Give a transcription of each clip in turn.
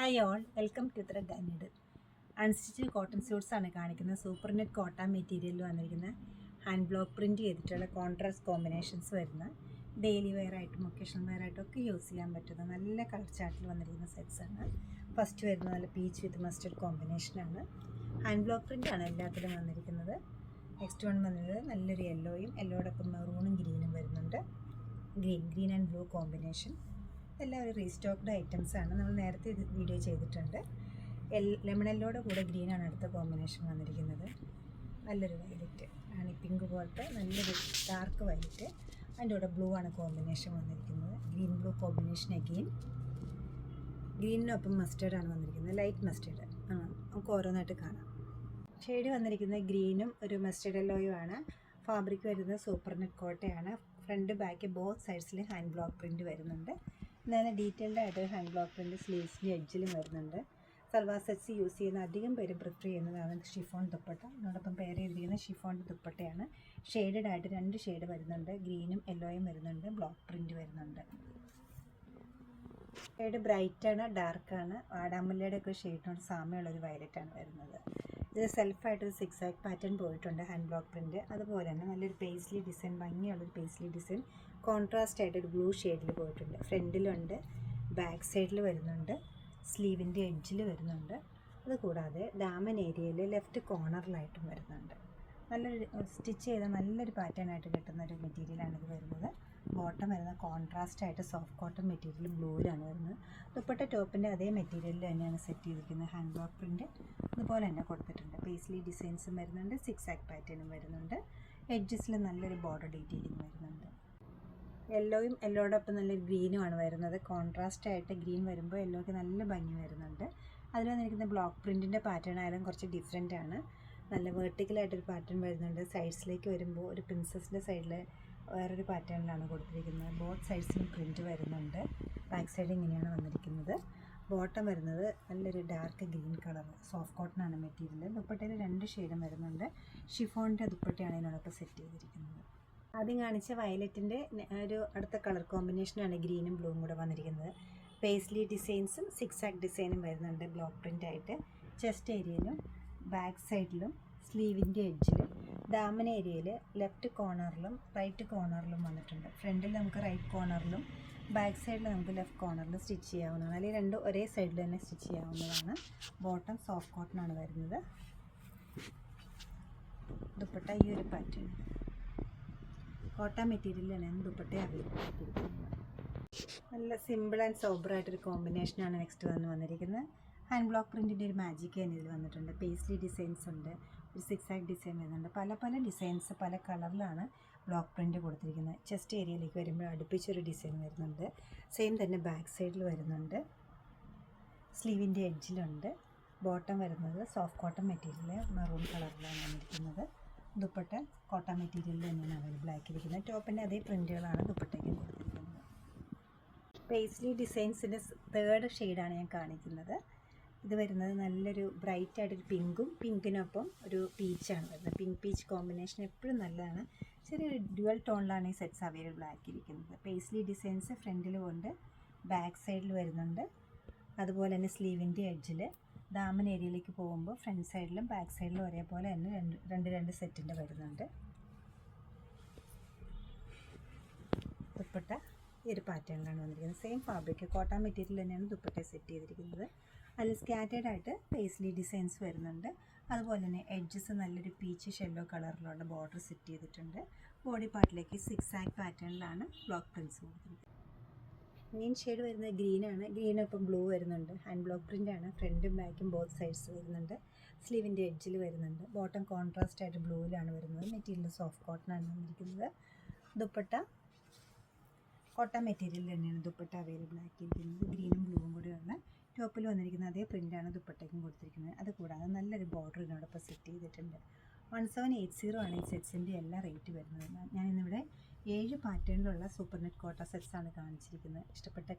Hi all, welcome to thread and needle. Unstitch cotton suits ആണ് കാണിക്കുന്നത്. Super net cotton മെറ്റീരിയലിൽ വന്നിരിക്കുന്ന hand block print ചെയ്തിട്ടുള്ള contrast combinations വരുന്ന ഡെയിലി വെയർ ആയിട്ടും ഒക്കേഷണൽ വെയർ ആയിട്ടും ഒക്കെ യൂസ് ചെയ്യാൻ പറ്റുന്ന നല്ല കളർ ചാർട്ടിൽ വന്നിരിക്കുന്ന സെറ്റ്സാണ്. ഫസ്റ്റ് വരുന്ന നല്ല പീച്ച് വിത്ത് മസ്റ്റർഡ് കോമ്പിനേഷനാണ്. ഹാൻഡ് ബ്ലോക്ക് പ്രിൻ്റാണ് എല്ലാത്തിലും വന്നിരിക്കുന്നത്. നെക്സ്റ്റ് വൺ വന്നത് നല്ലൊരു യെല്ലോയോടൊപ്പം മെറൂണും ഗ്രീനും വരുന്നുണ്ട്. Green and blue combination. എല്ലാം ഒരു റീസ്റ്റോക്ക്ഡ് ഐറ്റംസ് ആണ്. നമ്മൾ നേരത്തെ ഇത് വീഡിയോ ചെയ്തിട്ടുണ്ട്. ലെമൺ യെല്ലോയുടെ കൂടെ ഗ്രീനാണ് അടുത്ത കോമ്പിനേഷൻ വന്നിരിക്കുന്നത്. നല്ലൊരു വയലറ്റ് ആണ്, പിങ്ക് പോലത്തെ നല്ലൊരു ഡാർക്ക് വയലറ്റ്. അതിൻ്റെ കൂടെ ബ്ലൂ ആണ് കോമ്പിനേഷൻ വന്നിരിക്കുന്നത്. Green blue combination again. ഗ്രീനിനൊപ്പം മസ്റ്റേർഡ് ആണ് വന്നിരിക്കുന്നത്, ലൈറ്റ് മസ്റ്റേർഡ്. നമുക്ക് ഓരോന്നായിട്ട് കാണാം. ഷെയ്ഡ് വന്നിരിക്കുന്നത് ഗ്രീനും ഒരു മസ്റ്റേർഡ് യെല്ലോയും ആണ്. ഫാബ്രിക് വരുന്നത് സൂപ്പർ നെറ്റ് കോട്ടയാണ്. ഫ്രണ്ട് ബാക്ക് ബോത്ത് സൈഡ്സിൽ ഹാൻഡ് ബ്ലോക്ക് പ്രിൻറ്റ് വരുന്നുണ്ട്. നല്ല ഡീറ്റെയിൽഡ് ആയിട്ട് ഹാൻഡ് ബ്ലോക്ക് പ്രിൻറ്റ് സ്ലീവ്സിൻ്റെ എഡ്ജിലും വരുന്നുണ്ട്. സൽവാർ സെറ്റ്സ് യൂസ് ചെയ്യുന്ന അധികം പേരും പ്രിഫർ ചെയ്യുന്നതാണ് ഷിഫോൺ ദുപ്പട്ട. അതിനോടൊപ്പം പെയർ ചെയ്തിരിക്കുന്ന ഷിഫോണിൻ്റെ ദുപ്പട്ടയാണ്. ഷെയ്ഡഡ് ആയിട്ട് 2 ഷെയ്ഡ് വരുന്നുണ്ട്. ഗ്രീനും യെല്ലോയും വരുന്നുണ്ട്. ബ്ലോക്ക് പ്രിൻറ്റ് വരുന്നുണ്ട്. ഷെയ്ഡ് ബ്രൈറ്റാണ്, ഡാർക്കാണ്. വാടാമുല്ലയുടെ ഒക്കെ ഷെയ്ഡിനോട് സാമ്യമുള്ളൊരു വയലറ്റാണ് വരുന്നത്. ഇത് സെൽഫായിട്ടൊരു സിക്സാക്ക് പാറ്റേൺ പോയിട്ടുണ്ട് ഹാൻഡ് ബ്ലോക്ക് പ്രിൻറ്റ്. അതുപോലെ തന്നെ നല്ലൊരു പേസ്ലി ഡിസൈൻ, ഭംഗിയുള്ളൊരു പേസ്ലി ഡിസൈൻ കോൺട്രാസ്റ്റ് ആയിട്ടൊരു ബ്ലൂ ഷെയ്ഡിൽ പോയിട്ടുണ്ട്. ഫ്രണ്ടിലുണ്ട്, ബാക്ക് സൈഡിൽ വരുന്നുണ്ട്, സ്ലീവിൻ്റെ എഡ്ജിൽ വരുന്നുണ്ട്. അതുകൂടാതെ ഡാമൻ ഏരിയയിൽ ലെഫ്റ്റ് കോർണറിലായിട്ടും വരുന്നുണ്ട്. നല്ലൊരു സ്റ്റിച്ച് ചെയ്ത നല്ലൊരു പാറ്റേൺ ആയിട്ട് കിട്ടുന്ന ഒരു മെറ്റീരിയലാണ് ഇത് വരുന്നത്. ബോട്ടം വരുന്നത് കോൺട്രാസ്റ്റ് ആയിട്ട് സോഫ്റ്റ് കോട്ടൺ മെറ്റീരിയൽ ബ്ലൂവിലാണ് വരുന്നത്. ദുപ്പട്ട ടോപ്പിൻ്റെ അതേ മെറ്റീരിയലിൽ തന്നെയാണ് സെറ്റ് ചെയ്തിരിക്കുന്നത്. ഹാൻഡ് ബ്ലോക്ക് പ്രിൻറ്റ് അതുപോലെ തന്നെ കൊടുത്തിട്ടുണ്ട്. പേസ്ലി ഡിസൈൻസും വരുന്നുണ്ട്, സിക്സാക്ക് പാറ്റേണും വരുന്നുണ്ട്. എഡ്ജസിൽ നല്ലൊരു ബോർഡർ ഡീറ്റെയിലിംഗ് വരുന്നുണ്ട്. യെല്ലോയോടൊപ്പം നല്ലൊരു ഗ്രീനുമാണ് വരുന്നത്. കോൺട്രാസ്റ്റ് ആയിട്ട് ഗ്രീൻ വരുമ്പോൾ യെല്ലോയ്ക്ക് നല്ല ഭംഗി വരുന്നുണ്ട്. അതിൽ വന്നിരിക്കുന്ന ബ്ലോക്ക് പ്രിൻറ്റിൻ്റെ പാറ്റേൺ ആയാലും കുറച്ച് ഡിഫറെൻ്റ് ആണ്. നല്ല വെർട്ടിക്കലായിട്ടൊരു പാറ്റേൺ വരുന്നുണ്ട്. സൈഡ്സിലേക്ക് വരുമ്പോൾ ഒരു പ്രിൻസസിൻ്റെ സൈഡിൽ വേറൊരു പാറ്റേണിലാണ് കൊടുത്തിരിക്കുന്നത്. ബോത്ത് സൈഡ്സിലും പ്രിൻറ്റ് വരുന്നുണ്ട്. ബാക്ക് സൈഡ് ഇങ്ങനെയാണ് വന്നിരിക്കുന്നത്. ബോട്ടം വരുന്നത് നല്ലൊരു dark green colour soft cotton ആണ് മെറ്റീരിയൽ. ദുപ്പട്ടയിൽ 2 ഷെയ്ഡും വരുന്നുണ്ട്. ഷിഫോണിൻ്റെ ദുപ്പട്ടയാണ് ഇതിനോടൊപ്പം സെറ്റ് ചെയ്തിരിക്കുന്നത്. ആദ്യം കാണിച്ച വയലറ്റിൻ്റെ ഒരു അടുത്ത കളർ കോമ്പിനേഷനാണ് ഗ്രീനും ബ്ലൂവും കൂടെ വന്നിരിക്കുന്നത്. പേസ്ലി ഡിസൈൻസും സിക്സാക്ക് ഡിസൈനും വരുന്നുണ്ട് ബ്ലോക്ക് പ്രിൻ്റ് ആയിട്ട്. ചെസ്റ്റ് ഏരിയയിലും ബാക്ക് സൈഡിലും സ്ലീവിൻ്റെ എഡ്ജിലും ദാമൻ ഏരിയയിൽ ലെഫ്റ്റ് കോർണറിലും റൈറ്റ് കോർണറിലും വന്നിട്ടുണ്ട്. ഫ്രണ്ടിൽ നമുക്ക് റൈറ്റ് കോർണറിലും ബാക്ക് സൈഡിൽ നമുക്ക് ലെഫ്റ്റ് കോർണറിലും സ്റ്റിച്ച് ചെയ്യാവുന്നതാണ്. അല്ലെങ്കിൽ രണ്ടും ഒരേ സൈഡിൽ തന്നെ സ്റ്റിച്ച് ചെയ്യാവുന്നതാണ്. ബോട്ടം സോഫ്റ്റ് കോട്ടൺ ആണ് വരുന്നത്. ദുപ്പട്ട ഈ ഒരു പാറ്റേൺ കോട്ടൺ മെറ്റീരിയലാണ് ദുപ്പട്ട അവൈലബിൾ ആയിട്ടിരിക്കുന്നത്. നല്ല സിമ്പിൾ ആൻഡ് സോബറായിട്ടൊരു കോമ്പിനേഷനാണ് നെക്സ്റ്റ് വന്നിരിക്കുന്നത്. ഹാൻഡ് ബ്ലോക്ക് പ്രിൻറ്റിൻ്റെ ഒരു മാജിക് തന്നെ ഇതിൽ വന്നിട്ടുണ്ട്. പേസ്ലി ഡിസൈൻസ് ഉണ്ട്, ഒരു സിക്സാക്ക് ഡിസൈൻ വരുന്നുണ്ട്. പല ഡിസൈൻസ് പല കളറിലാണ് ബ്ലോക്ക് പ്രിൻറ്റ് കൊടുത്തിരിക്കുന്നത്. ചെസ്റ്റ് ഏരിയയിലേക്ക് വരുമ്പോൾ അടുപ്പിച്ചൊരു ഡിസൈൻ വരുന്നുണ്ട്. സെയിം തന്നെ ബാക്ക് സൈഡിൽ വരുന്നുണ്ട്. സ്ലീവിൻ്റെ എഡ്ജിലുണ്ട്. ബോട്ടം വരുന്നത് സോഫ്റ്റ് കോട്ടൺ മെറ്റീരിയൽ മെറൂൺ കളറിലാണ് വന്നിരിക്കുന്നത്. ദുപ്പട്ട കോട്ടൺ മെറ്റീരിയലിൽ തന്നെയാണ് അവൈലബിൾ ആക്കിയിരിക്കുന്നത്. ടോപ്പിൻ്റെ അതേ പ്രിൻറ്റുകളാണ് ദുപ്പട്ടയ്ക്ക് കൊടുത്തിരിക്കുന്നത്. പേസ്ലി ഡിസൈൻസിൻ്റെ 3rd ഷെയ്ഡാണ് ഞാൻ കാണിക്കുന്നത്. ഇത് വരുന്നത് നല്ലൊരു ബ്രൈറ്റ് ആയിട്ടൊരു പിങ്കിനൊപ്പം ഒരു പീച്ചാണ് വരുന്നത്. പിങ്ക് പീച്ച് കോമ്പിനേഷൻ എപ്പോഴും നല്ലതാണ്. ചെറിയൊരു ഡ്യുവൽ ടോണിലാണ് ഈ സെറ്റ്സ് അവൈലബിൾ ആക്കിയിരിക്കുന്നത്. പേസ്ലി ഡിസൈൻസ് ഫ്രണ്ടിലും ഉണ്ട്, ബാക്ക് സൈഡിൽ വരുന്നുണ്ട്. അതുപോലെ തന്നെ സ്ലീവിൻ്റെ എഡ്ജിൽ ദാമൻ ഏരിയയിലേക്ക് പോകുമ്പോൾ ഫ്രണ്ട് സൈഡിലും ബാക്ക് സൈഡിലും ഒരേപോലെ തന്നെ രണ്ട് സെറ്റിൻ്റെ വരുന്നുണ്ട്. ദുപ്പട്ട ഈ ഒരു പാറ്റേണിലാണ് വന്നിരിക്കുന്നത്. സെയിം ഫാബ്രിക് കോട്ടൺ മെറ്റീരിയൽ തന്നെയാണ് ദുപ്പട്ട സെറ്റ് ചെയ്തിരിക്കുന്നത്. അതിൽ സ്കാറ്റേഡ് ആയിട്ട് പേസ്ലി ഡിസൈൻസ് വരുന്നുണ്ട്. അതുപോലെ തന്നെ എഡ്ജസ് നല്ലൊരു പീച്ച് യെല്ലോ കളറിലുള്ള ബോർഡർ സെറ്റ് ചെയ്തിട്ടുണ്ട്. ബോഡി പാർട്ടിലേക്ക് സിക്സാക്ക് പാറ്റേണിലാണ് ബ്ലോക്ക് പ്രിൻറ്റ്സ് കൊടുത്തിരിക്കുന്നത്. മെയിൻ ഷെയ്ഡ് വരുന്നത് ഗ്രീനാണ്. ഗ്രീനൊപ്പം ബ്ലൂ വരുന്നുണ്ട്. ഹാൻഡ് ബ്ലോക്ക് പ്രിൻ്റാണ്. ഫ്രണ്ടും ബാക്കും ബോത്ത് സൈഡ്സ് വരുന്നുണ്ട്. സ്ലീവിൻ്റെ എഡ്ജിൽ വരുന്നുണ്ട്. ബോട്ടം കോൺട്രാസ്റ്റ് ആയിട്ട് ബ്ലൂവിലാണ് വരുന്നത്. മെറ്റീരിയൽ സോഫ്റ്റ് കോട്ടൺ ആണ് വന്നിരിക്കുന്നത്. ദുപ്പട്ട കോട്ടൺ മെറ്റീരിയൽ തന്നെയാണ് ദുപ്പട്ട അവൈലബിൾ ആക്കിയിരിക്കുന്നത്. ഗ്രീനും ബ്ലൂവും കൂടിയുള്ള ടോപ്പിൽ വന്നിരിക്കുന്ന അതേ പ്രിൻ്റാണ് ദുപ്പട്ടയ്ക്കും കൊടുത്തിരിക്കുന്നത്. അതുകൂടാതെ നല്ലൊരു ബോർഡർ ഇതിനോടൊപ്പം സെറ്റ് ചെയ്തിട്ടുണ്ട്. 1780 ആണ് ഈ സെറ്റ്സിൻ്റെ എല്ലാ റേറ്റ് വരുന്നത്. ഞാനിന്നിവിടെ 7 പാറ്റേണിലുള്ള സൂപ്പർ നെറ്റ് കോട്ട സെറ്റ്സാണ് കാണിച്ചിരിക്കുന്നത്. ഇഷ്ടപ്പെട്ട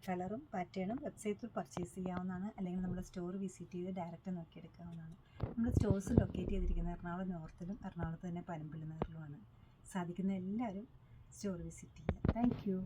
കളറും പാറ്റേണും വെബ്സൈറ്റിൽ പർച്ചേസ് ചെയ്യാവുന്നതാണ്. അല്ലെങ്കിൽ നമ്മുടെ സ്റ്റോർ വിസിറ്റ് ചെയ്ത് ഡയറക്റ്റ് നോക്കിയെടുക്കാവുന്നതാണ്. നമ്മുടെ സ്റ്റോഴ്സ് ലൊക്കേറ്റ് ചെയ്തിരിക്കുന്നത് എറണാകുളം നോർത്തിലും എറണാകുളത്ത് തന്നെ പനമ്പള്ളി നഗറിലുമാണ്. സാധിക്കുന്ന എല്ലാവരും സ്റ്റോർ വിസിറ്റ് ചെയ്യുക. Thank you.